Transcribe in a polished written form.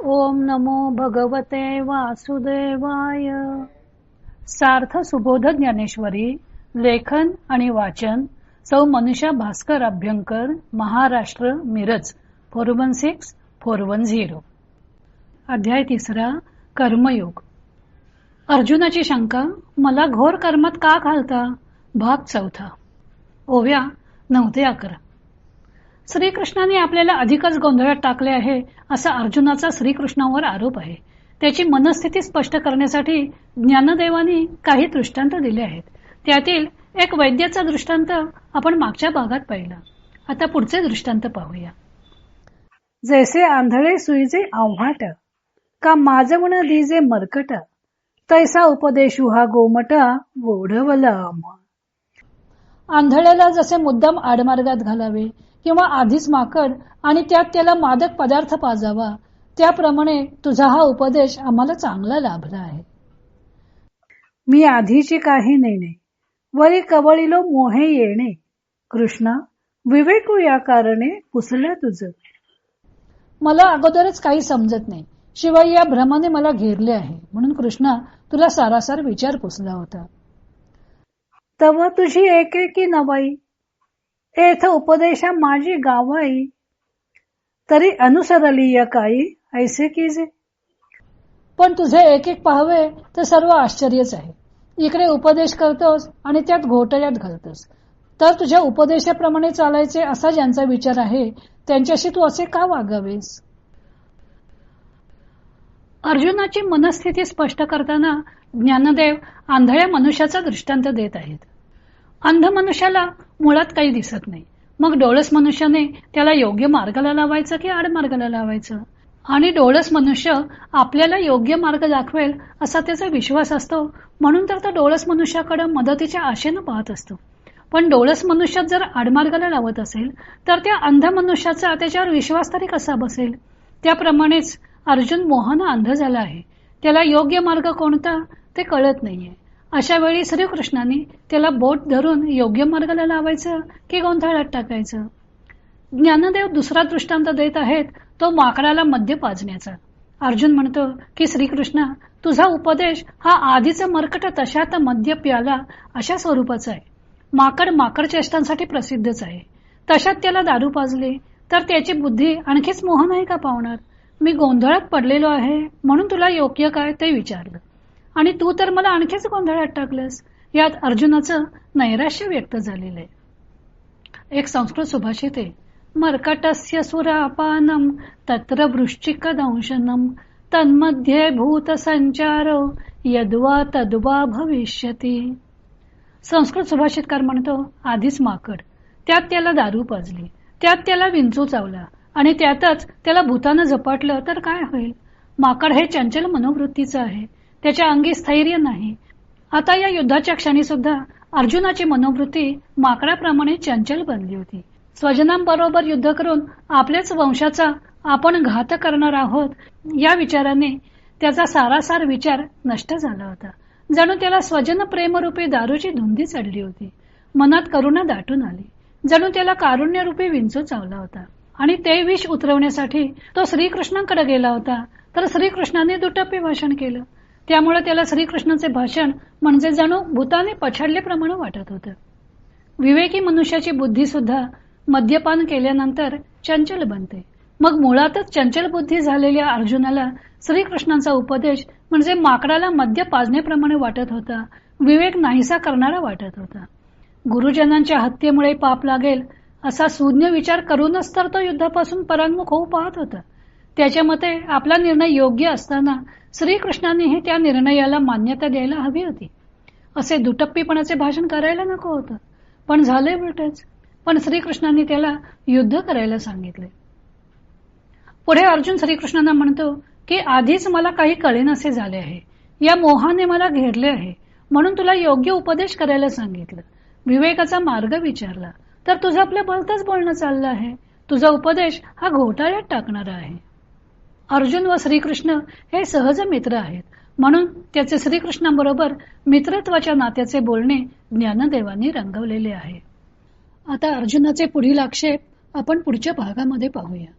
ओम नमो भगवते वासुदेवाय. सार्थ सुबोध ज्ञानेश्वरी. लेखन आणि वाचन सौ मनीषा भास्कर अभ्यंकर, महाराष्ट्र, मिरज 416410. अध्याय 3. कर्मयोग. अर्जुनाची शंका, मला घोर कर्मात का घालता? भाग 4. ओव्या 9 ते 11. श्रीकृष्णाने आपल्याला अधिकच गोंधळात टाकले आहे असा अर्जुनाचा श्रीकृष्णावर आरोप आहे. त्याची मनस्थिती स्पष्ट करण्यासाठी ज्ञानदेवानी काही दृष्टांत दिले आहेत. त्यातील एक वैद्याचा दृष्टांत आपण मागच्या भागात पाहिला. आता पुढचे दृष्टांत पाहूया. जैसे आंधळे सुईचे आव्हाट, का माझवण दिजे मरकट, तैसा उपदेशु हा गोमटा ओढवला. आंधळ्याला जसे मुद्दाम आडमार्गात घालावे किंवा आधीच माकड आणि त्यात त्याला मादक पदार्थ पाजावा, त्याप्रमाणे तुझा हा उपदेश आम्हाला चांगला लाभला आहे. मी आधीची काही नेणे वरी कवळीलो मोहे येणे, कृष्णा विवेकू या कारणे पुसल्या तुझ. मला अगोदरच काही समजत नाही, शिवाय या भ्रमाने मला घेरले आहे, म्हणून कृष्णा तुला सारासार विचार पुसला होता. तव तुझी एकेकी नवाई, एथ उपदेशा माझी गावाई, तरी अनुसरली या काही ऐसे कीजे. पण तुझे एक एक पाहावे तर सर्व आश्चर्यच आहे. इकडे उपदेश करतोस आणि त्यात घोटाळ्यात घालतोस, तर तुझ्या उपदेशाप्रमाणे चालायचे असा ज्यांचा विचार आहे त्यांच्याशी तू असे का वागावेस? अर्जुनाची मनस्थिती स्पष्ट करताना ज्ञानदेव आंधळ्या मनुष्याचा दृष्टांत देत आहेत. अंध मनुष्याला मुळात काही दिसत नाही, मग डोळस मनुष्याने त्याला योग्य मार्गाला लावायचं की आडमार्गाला लावायचं? आणि डोळस मनुष्य आपल्याला योग्य मार्ग दाखवेल असा त्याचा विश्वास असतो, म्हणून तर तो डोळस मनुष्याकडे मदतीच्या आशेनं पाहत असतो. पण डोळस मनुष्य जर आडमार्गाला लावत असेल तर त्या अंध मनुष्याचा त्याच्यावर विश्वास तरी कसा बसेल? त्याप्रमाणेच अर्जुन मोहानं अंध झाला आहे. त्याला योग्य मार्ग कोणता ते कळत नाहीये. अशा वेळी श्रीकृष्णाने त्याला बोट धरून योग्य मार्गाला लावायचं की गोंधळात टाकायचं? ज्ञानदेव दुसरा दृष्टांत देत आहेत, तो माकडाला मद्य पाजण्याचा. अर्जुन म्हणतो की श्रीकृष्णा, तुझा उपदेश हा आधीचा मरकट तशात मद्य प्याला अशा स्वरूपाचा आहे. माकड माकड चेष्टांसाठी प्रसिद्धच आहे. तशात त्याला दारू पाजली तर त्याची बुद्धी आणखीच मोह नाही का पावणार? मी गोंधळात पडलेलो आहे म्हणून तुला योग्य काय ते विचारलं, आणि तू तर मला आणखीच गोंधळात टाकलंस. यात अर्जुनाचं नैराश्य व्यक्त झालेलं आहे. एक संस्कृत सुभाषित आहे, मर्कटस्य सुरापानम तत्र वृश्चिक दंशनम तन्मध्ये भूत संचारो यद्वा तद्वा भविष्यती. संस्कृत सुभाषितकार म्हणतो, आधीच माकड, त्यात त्याला दारू पाजली, त्यात त्याला विंचू चावला आणि त्यातच त्याला भूतानं झपाटलं तर काय होईल? माकड हे चंचल मनोवृत्तीचं आहे, त्याच्या अंगी स्थैर्य नाही. आता या युद्धाच्या क्षणी सुद्धा अर्जुनाची मनोवृत्ती माकडाप्रमाणे चंचल बनली होती. स्वजनांबरोबर युद्ध करून आपल्याच वंशाचा आपण घात करणार आहोत या विचाराने त्याचा सारासार विचार नष्ट झाला होता. जणू त्याला स्वजन प्रेमरूपी दारूची धुंदी चढली होती. मनात करुणा दाटून आली, जणू त्याला कारुण्यरूपी विंचू चावला होता. आणि ते विष उतरवण्यासाठी तो श्रीकृष्णांकडे गेला होता, तर श्रीकृष्णाने दुटप्पी भाषण केलं. त्यामुळे त्याला श्रीकृष्णाचे भाषण म्हणजे जणू भूताने पछाडल्याप्रमाणे वाटत होतं. विवेकी मनुष्याची बुद्धी सुद्धा मद्यपान केल्यानंतर चंचल बनते. मग मुळातच चंचल बुद्धी झालेल्या अर्जुनाला श्रीकृष्णांचा उपदेश म्हणजे माकडाला मद्य पाजण्याप्रमाणे वाटत होता, विवेक नाहीसा करणारा वाटत होता. गुरुजनांच्या हत्येमुळे पाप लागेल असा शून्य विचार करूनच तर तो युद्धापासून परांगमुख होऊ पाहत होता. त्याच्या मते आपला निर्णय योग्य असताना श्रीकृष्णांनीही त्या निर्णयाला मान्यता द्यायला हवी होती. असे दुटप्पीपणाचे भाषण करायला नको होतं, पण झाले उलटच. पण श्रीकृष्णांनी त्याला युद्ध करायला सांगितले. पुढे अर्जुन श्रीकृष्णांना म्हणतो की आधीच मला काही कळेनासे झाले आहे, या मोहाने मला घेरले आहे, म्हणून तुला योग्य उपदेश करायला सांगितलं. विवेकाचा मार्ग विचारला तर तुझं आपल्या भलतंच बोलणं चाललं आहे. तुझा उपदेश हा घोटाळ्यात टाकणारा आहे. अर्जुन व श्रीकृष्ण हे सहज मित्र आहेत, म्हणून त्याचे श्रीकृष्णाबरोबर मित्रत्वाच्या नात्याचे बोलणे ज्ञानदेवांनी रंगवलेले आहे. आता अर्जुनाचे पुढील आक्षेप आपण पुढच्या भागामध्ये पाहूया.